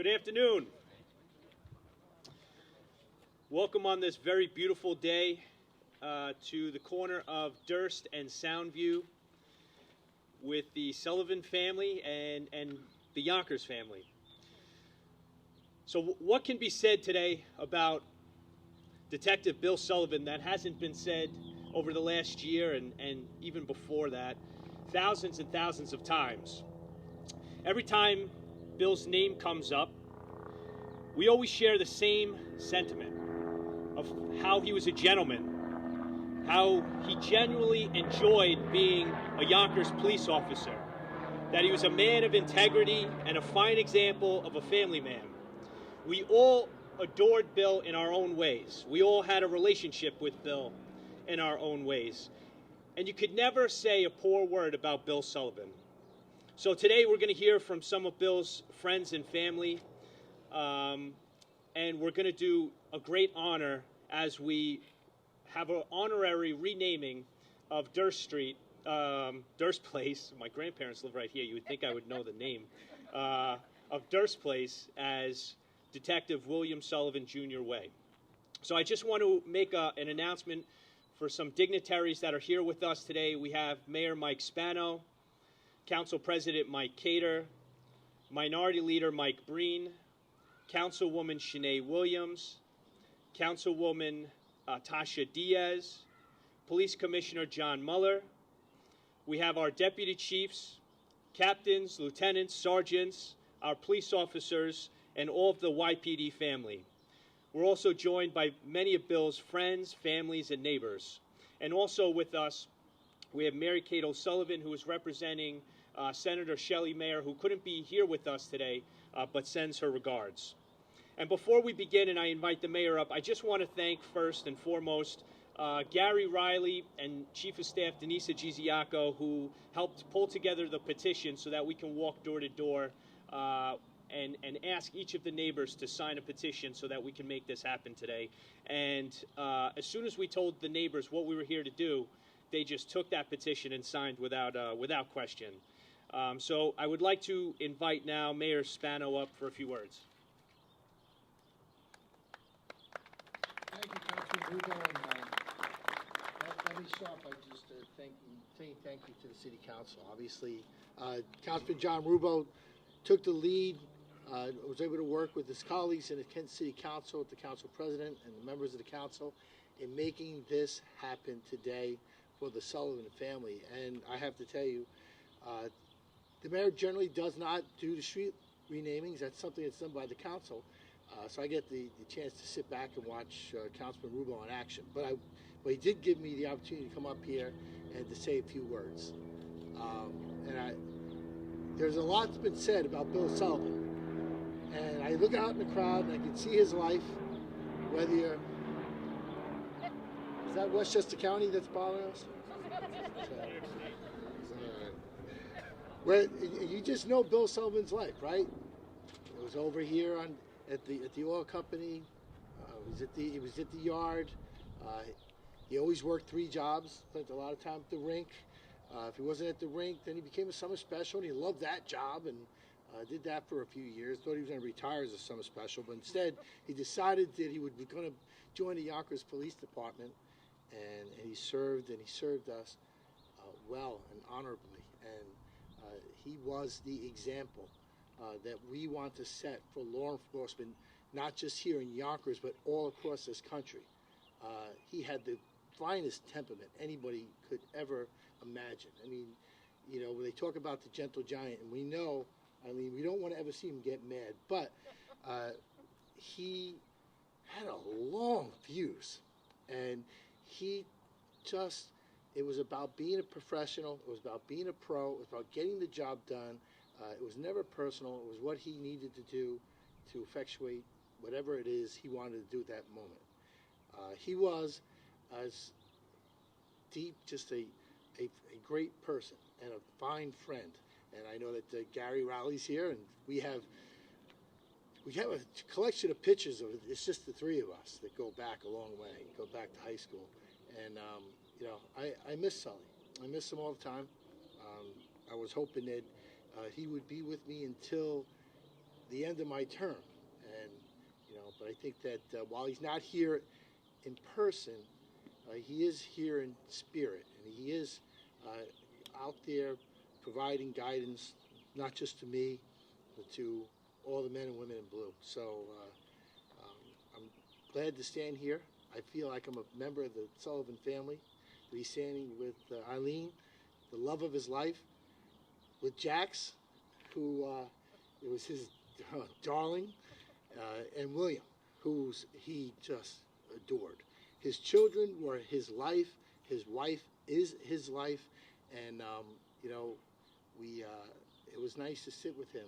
Good afternoon. Welcome on this very beautiful day to the corner of Durst and Soundview with the Sullivan family and the Yonkers family. So what can be said today about Detective Bill Sullivan that hasn't been said over the last year and even before that thousands and thousands of times? Every time Bill's name comes up, we always share the same sentiment of how he was a gentleman, how he genuinely enjoyed being a Yonkers police officer, that he was a man of integrity and a fine example of a family man. We all adored Bill in our own ways. We all had a relationship with Bill in our own ways. And you could never say a poor word about Bill Sullivan. So today we're going to hear from some of Bill's friends and family, and we're going to do a great honor as we have an honorary renaming of Durst Street, Durst Place. My grandparents live right here. You would think I would know the name of Durst Place as Detective William Sullivan Jr. Way. So I just want to make an announcement for some dignitaries that are here with us today. We have Mayor Mike Spano, Council President Mike Cater, Minority Leader Mike Breen, Councilwoman Shanae Williams, Councilwoman Tasha Diaz, Police Commissioner John Muller. We have our deputy chiefs, captains, lieutenants, sergeants, our police officers, and all of the YPD family. We're also joined by many of Bill's friends, families, and neighbors. And also with us, we have Mary Kate O'Sullivan, who is representing Senator Shelley Mayer, who couldn't be here with us today, but sends her regards. And before we begin, and I invite the mayor up, I just want to thank first and foremost Gary Riley and Chief of Staff Denise Giziaco, who helped pull together the petition so that we can walk door to door and ask each of the neighbors to sign a petition so that we can make this happen today. And as soon as we told the neighbors what we were here to do, they just took that petition and signed without question. So I would like to invite now Mayor Spano up for a few words. Thank you, Councilman Rubo. Let me start by just saying thank you to the City Council. Obviously, Councilman John Rubo took the lead, was able to work with his colleagues in the Kent City Council, the Council President, and the members of the Council in making this happen today for the Sullivan family. And I have to tell you, the mayor generally does not do the street renamings. That's something that's done by the council. So I get the chance to sit back and watch Councilman Rubo in action. But he did give me the opportunity to come up here and to say a few words. There's a lot that's been said about Bill Sullivan. And I look out in the crowd and I can see his life, whether you're... Is that Westchester County that's bothering us? Well, you just know Bill Sullivan's life, right? It was over here at the oil company. He was at the yard. He always worked 3 jobs. Spent a lot of time at the rink. If he wasn't at the rink, then he became a summer special, and he loved that job and did that for a few years. Thought he was going to retire as a summer special, but instead he decided that he was going to join the Yonkers Police Department, and he served us well and honorably. And he was the example that we want to set for law enforcement, not just here in Yonkers, but all across this country. He had the finest temperament anybody could ever imagine. I mean, you know, when they talk about the gentle giant, and we know, I mean, we don't want to ever see him get mad, but he had a long fuse, and he just, it was about being a professional, it was about being a pro, it was about getting the job done. It was never personal. It was what he needed to do to effectuate whatever it is he wanted to do at that moment. He was as deep, just a great person and a fine friend. And I know that Gary Riley's here, and we have a collection of pictures of it. It's just the 3 of us that go back a long way, go back to high school. And you know, I miss Sully. I miss him all the time. I was hoping that he would be with me until the end of my term. And, but I think that while he's not here in person, he is here in spirit, and he is out there providing guidance, not just to me, but to all the men and women in blue. So I'm glad to stand here. I feel like I'm a member of the Sullivan family, to be standing with Eileen, the love of his life, with Jax, who it was his darling, and William, who he just adored. His children were his life. His wife is his life, and it was nice to sit with him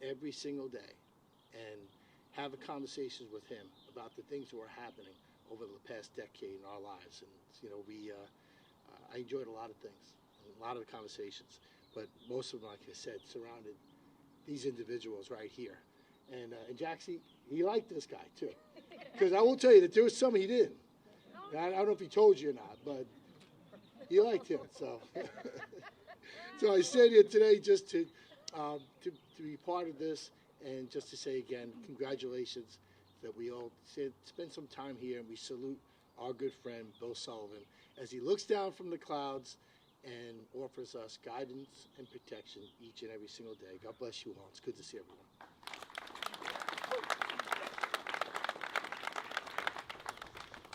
every single day and have a conversation with him about the things that were happening over the past decade in our lives. And I enjoyed a lot of things, a lot of the conversations, but most of them, like I said, surrounded these individuals right here. And Jaxie, he liked this guy too, because I will tell you that there was some he didn't. I don't know if he told you or not, but he liked him. So, so I stand here today just to be part of this, and just to say again, congratulations that we all spend some time here, and we salute our good friend Bill Sullivan as he looks down from the clouds and offers us guidance and protection each and every single day. God bless you all. It's good to see everyone.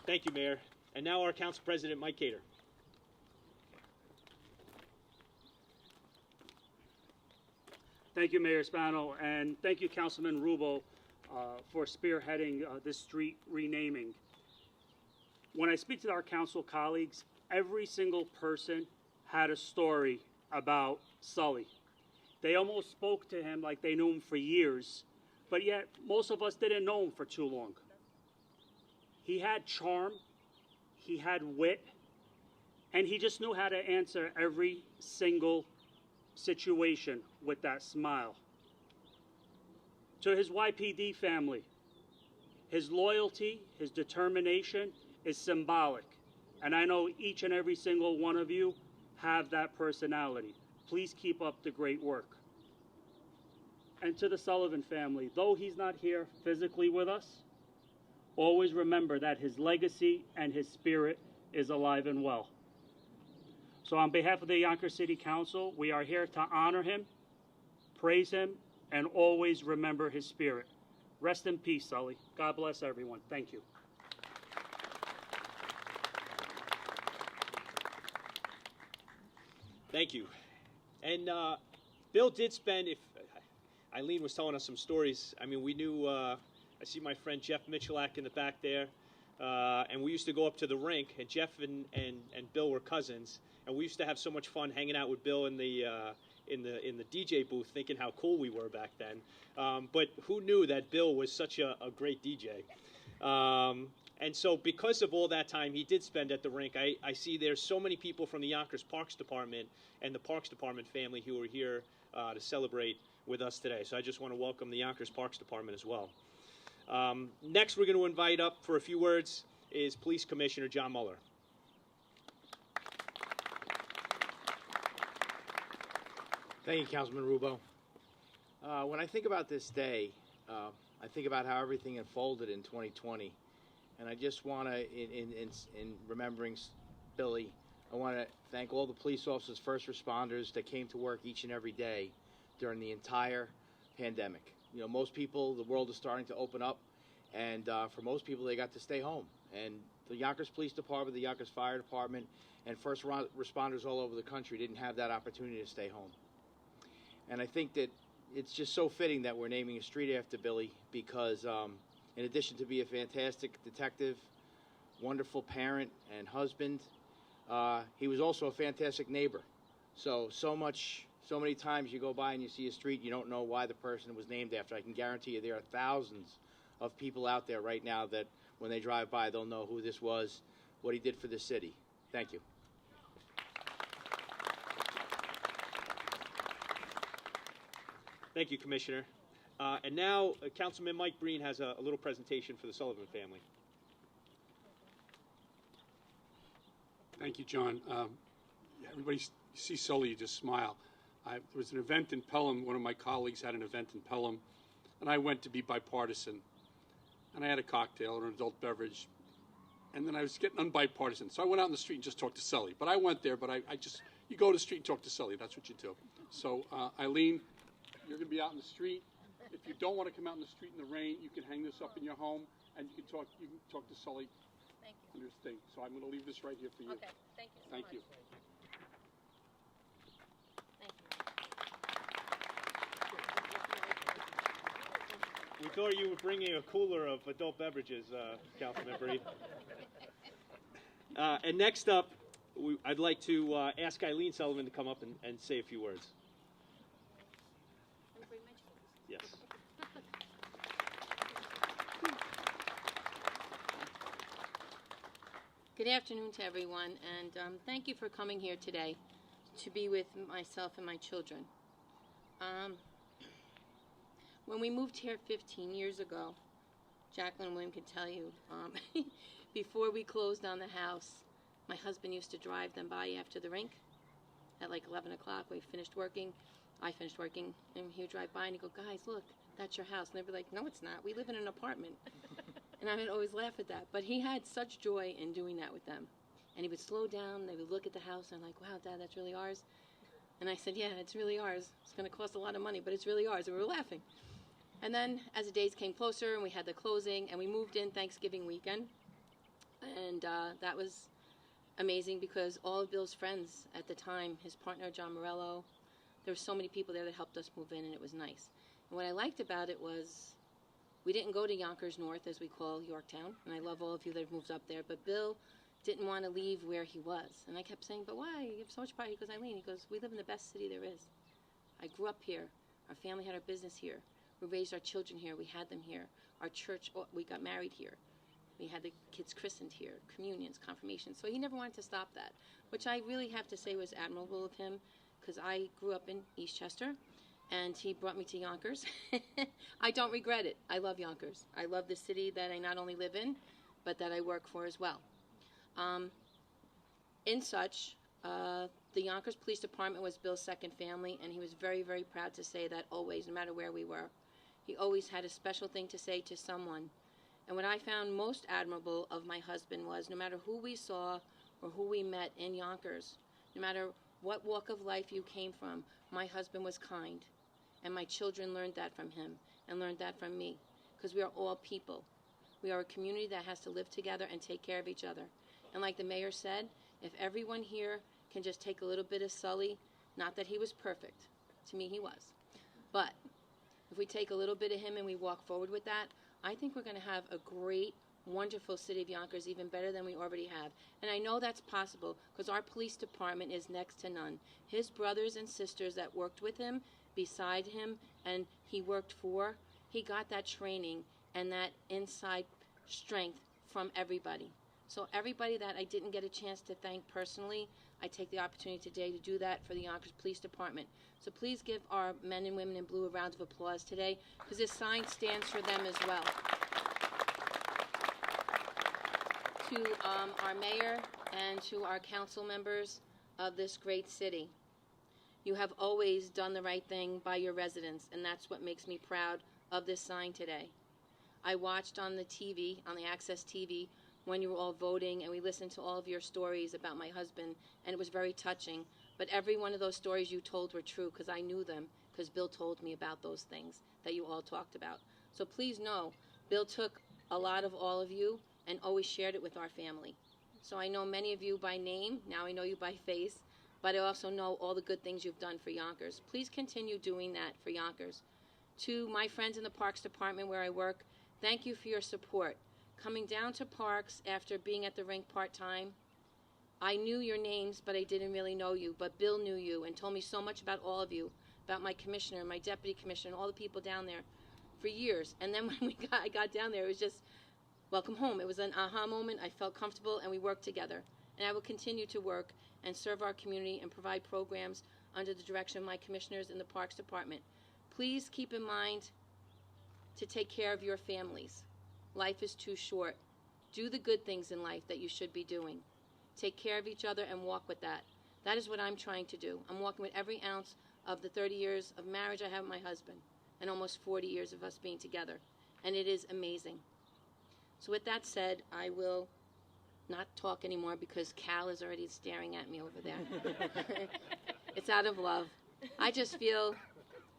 Thank you, Mayor. And now our Council President, Mike Cater. Thank you, Mayor Spano, and thank you, Councilman Rubo, for spearheading this street renaming. When I speak to our council colleagues, every single person had a story about Sully. They almost spoke to him like they knew him for years, but yet most of us didn't know him for too long. He had charm, he had wit, and he just knew how to answer every single situation with that smile. To his YPD family, his loyalty, his determination is symbolic, and I know each and every single one of you have that personality. Please keep up the great work. And to the Sullivan family, though he's not here physically with us, always remember that his legacy and his spirit is alive and well. So on behalf of the Yonkers City Council, we are here to honor him, praise him, and always remember his spirit. Rest in peace, Sully. God bless everyone. Thank you. Thank you. And Bill did spend, if Eileen was telling us some stories, I mean, we knew, I see my friend Jeff Michalak in the back there, and we used to go up to the rink, and Jeff and Bill were cousins, and we used to have so much fun hanging out with Bill in the DJ booth, thinking how cool we were back then. But who knew that Bill was such a great DJ? And so because of all that time he did spend at the rink, I see there's so many people from the Yonkers Parks Department and the Parks Department family who are here to celebrate with us today. So I just want to welcome the Yonkers Parks Department as well. Next we're going to invite up for a few words is Police Commissioner John Muller. Thank you, Councilman Rubo. When I think about this day, I think about how everything unfolded in 2020. And I just want to, in remembering Billy, I want to thank all the police officers, first responders that came to work each and every day during the entire pandemic. You know, most people, the world is starting to open up, and for most people, they got to stay home. And the Yonkers Police Department, the Yonkers Fire Department, and first responders all over the country didn't have that opportunity to stay home. And I think that it's just so fitting that we're naming a street after Billy because in addition to be a fantastic detective, wonderful parent and husband, he was also a fantastic neighbor. So many times you go by and you see a street, you don't know why the person was named after. I can guarantee you there are thousands of people out there right now that when they drive by, they'll know who this was, what he did for the city. Thank you. Thank you, Commissioner. And now Councilman Mike Breen has a little presentation for the Sullivan family. Thank you, John. Everybody see Sully, you just smile. There was an event in Pelham. One of my colleagues had an event in Pelham and I went to be bipartisan, and I had a cocktail or an adult beverage, and then I was getting unbipartisan. So I went out in the street and just talked to Sully. But I went there, but I just, you go to the street and talk to Sully. That's what you do. So, Eileen, you're going to be out in the street. If you don't want to come out in the street in the rain, you can hang this up in your home, and you can talk to Sully. Thank you. On your thing. So I'm going to leave this right here for you. Okay, thank you so Thank much. you. Thank you. We thought you were bringing a cooler of adult beverages, Councilman Breed. And next up, I'd like to ask Eileen Sullivan to come up and say a few words. Can I bring my chairs? Yes. Good afternoon to everyone, and thank you for coming here today to be with myself and my children. When we moved here 15 years ago, Jacqueline and William can tell you, before we closed on the house, my husband used to drive them by after the rink at like 11 o'clock. We finished working, I finished working, and he would drive by and he'd go, guys, look, that's your house. And they'd be like, no, it's not. We live in an apartment. And I would always laugh at that. But he had such joy in doing that with them. And he would slow down, they would look at the house, and I'm like, wow, Dad, that's really ours? And I said, yeah, it's really ours. It's going to cost a lot of money, but it's really ours. And we were laughing. And then as the days came closer, and we had the closing, and we moved in Thanksgiving weekend. And that was amazing because all of Bill's friends at the time, his partner, John Morello, there were so many people there that helped us move in, and it was nice. And what I liked about it was we didn't go to Yonkers North, as we call Yorktown, and I love all of you that have moved up there, but Bill didn't want to leave where he was. And I kept saying, but why? You have so much pride. He goes, Eileen, he goes, we live in the best city there is. I grew up here. Our family had our business here. We raised our children here. We had them here. Our church, we got married here. We had the kids christened here, communions, confirmations. So he never wanted to stop that, which I really have to say was admirable of him because I grew up in Eastchester. And he brought me to Yonkers. I don't regret it. I love Yonkers. I love the city that I not only live in, but that I work for as well. In such, the Yonkers Police Department was Bill's second family, and he was very, very proud to say that always, no matter where we were. He always had a special thing to say to someone. And what I found most admirable of my husband was no matter who we saw or who we met in Yonkers, no matter what walk of life you came from, my husband was kind. And my children learned that from him and learned that from me because we are all people. We are a community that has to live together and take care of each other. And like the mayor said, if everyone here can just take a little bit of Sully, not that he was perfect, to me he was, but if we take a little bit of him and we walk forward with that, I think we're going to have a great, wonderful city of Yonkers, even better than we already have. And I know that's possible because our police department is next to none. His brothers and sisters that worked with him, beside him, and he worked for, he got that training and that inside strength from everybody. So everybody that I didn't get a chance to thank personally, I take the opportunity today to do that for the Yonkers Police Department. So please give our men and women in blue a round of applause today because this sign stands for them as well. To our mayor and to our council members of this great city. You have always done the right thing by your residents, and that's what makes me proud of this sign today. I watched on the TV, on the Access TV, when you were all voting, and we listened to all of your stories about my husband, and it was very touching. But every one of those stories you told were true, because I knew them, because Bill told me about those things that you all talked about. So please know, Bill took a lot of all of you and always shared it with our family. So I know many of you by name, now I know you by face, but I also know all the good things you've done for Yonkers. Please continue doing that for Yonkers. To my friends in the Parks Department where I work, thank you for your support. Coming down to Parks after being at the rink part-time, I knew your names, but I didn't really know you. But Bill knew you and told me so much about all of you, about my commissioner, my deputy commissioner, and all the people down there for years. And then when I got down there, it was just welcome home. It was an aha moment. I felt comfortable, and we worked together. And I will continue to work and serve our community and provide programs under the direction of my commissioners in the Parks Department. Please keep in mind to take care of your families. Life is too short. Do the good things in life that you should be doing. Take care of each other and walk with that. That is what I'm trying to do. I'm walking with every ounce of the 30 years of marriage I have with my husband. and almost 40 years of us being together. And it is amazing. So with that said, I will not talk anymore because Cal is already staring at me over there. It's out of love. I just feel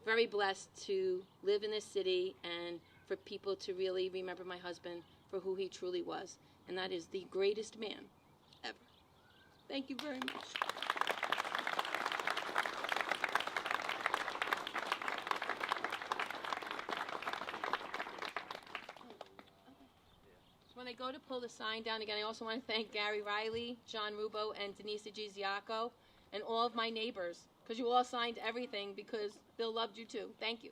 very blessed to live in this city and for people to really remember my husband for who he truly was. And that is the greatest man ever. Thank you very much. When I go to pull the sign down again, I also want to thank Gary Riley, John Rubo, and Denise Giziaco, and all of my neighbors, because you all signed everything because Bill loved you too. Thank you.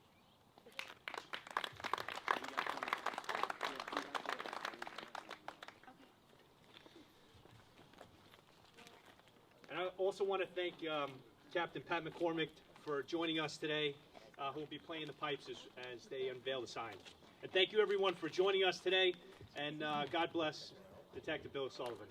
And I also want to thank Captain Pat McCormick for joining us today, who will be playing the pipes as they unveil the sign. And thank you, everyone, for joining us today. And God bless Detective Bill Sullivan.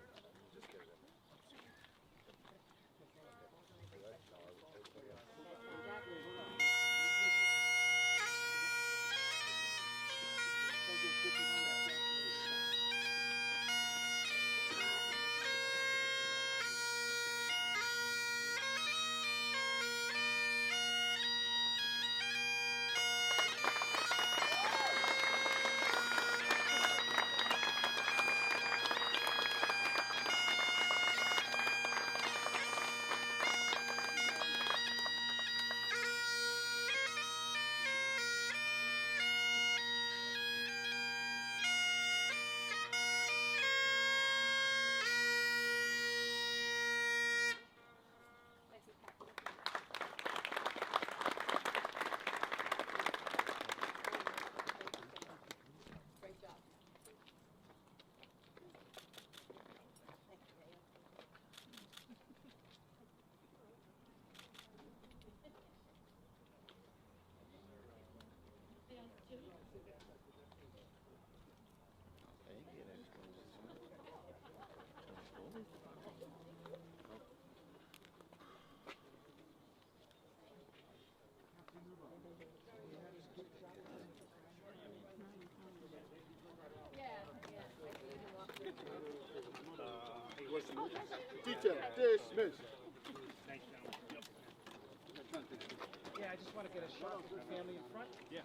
Detail dismissed. Thanks, gentlemen. Yeah, I just want to get a shot with the family in front. Yeah.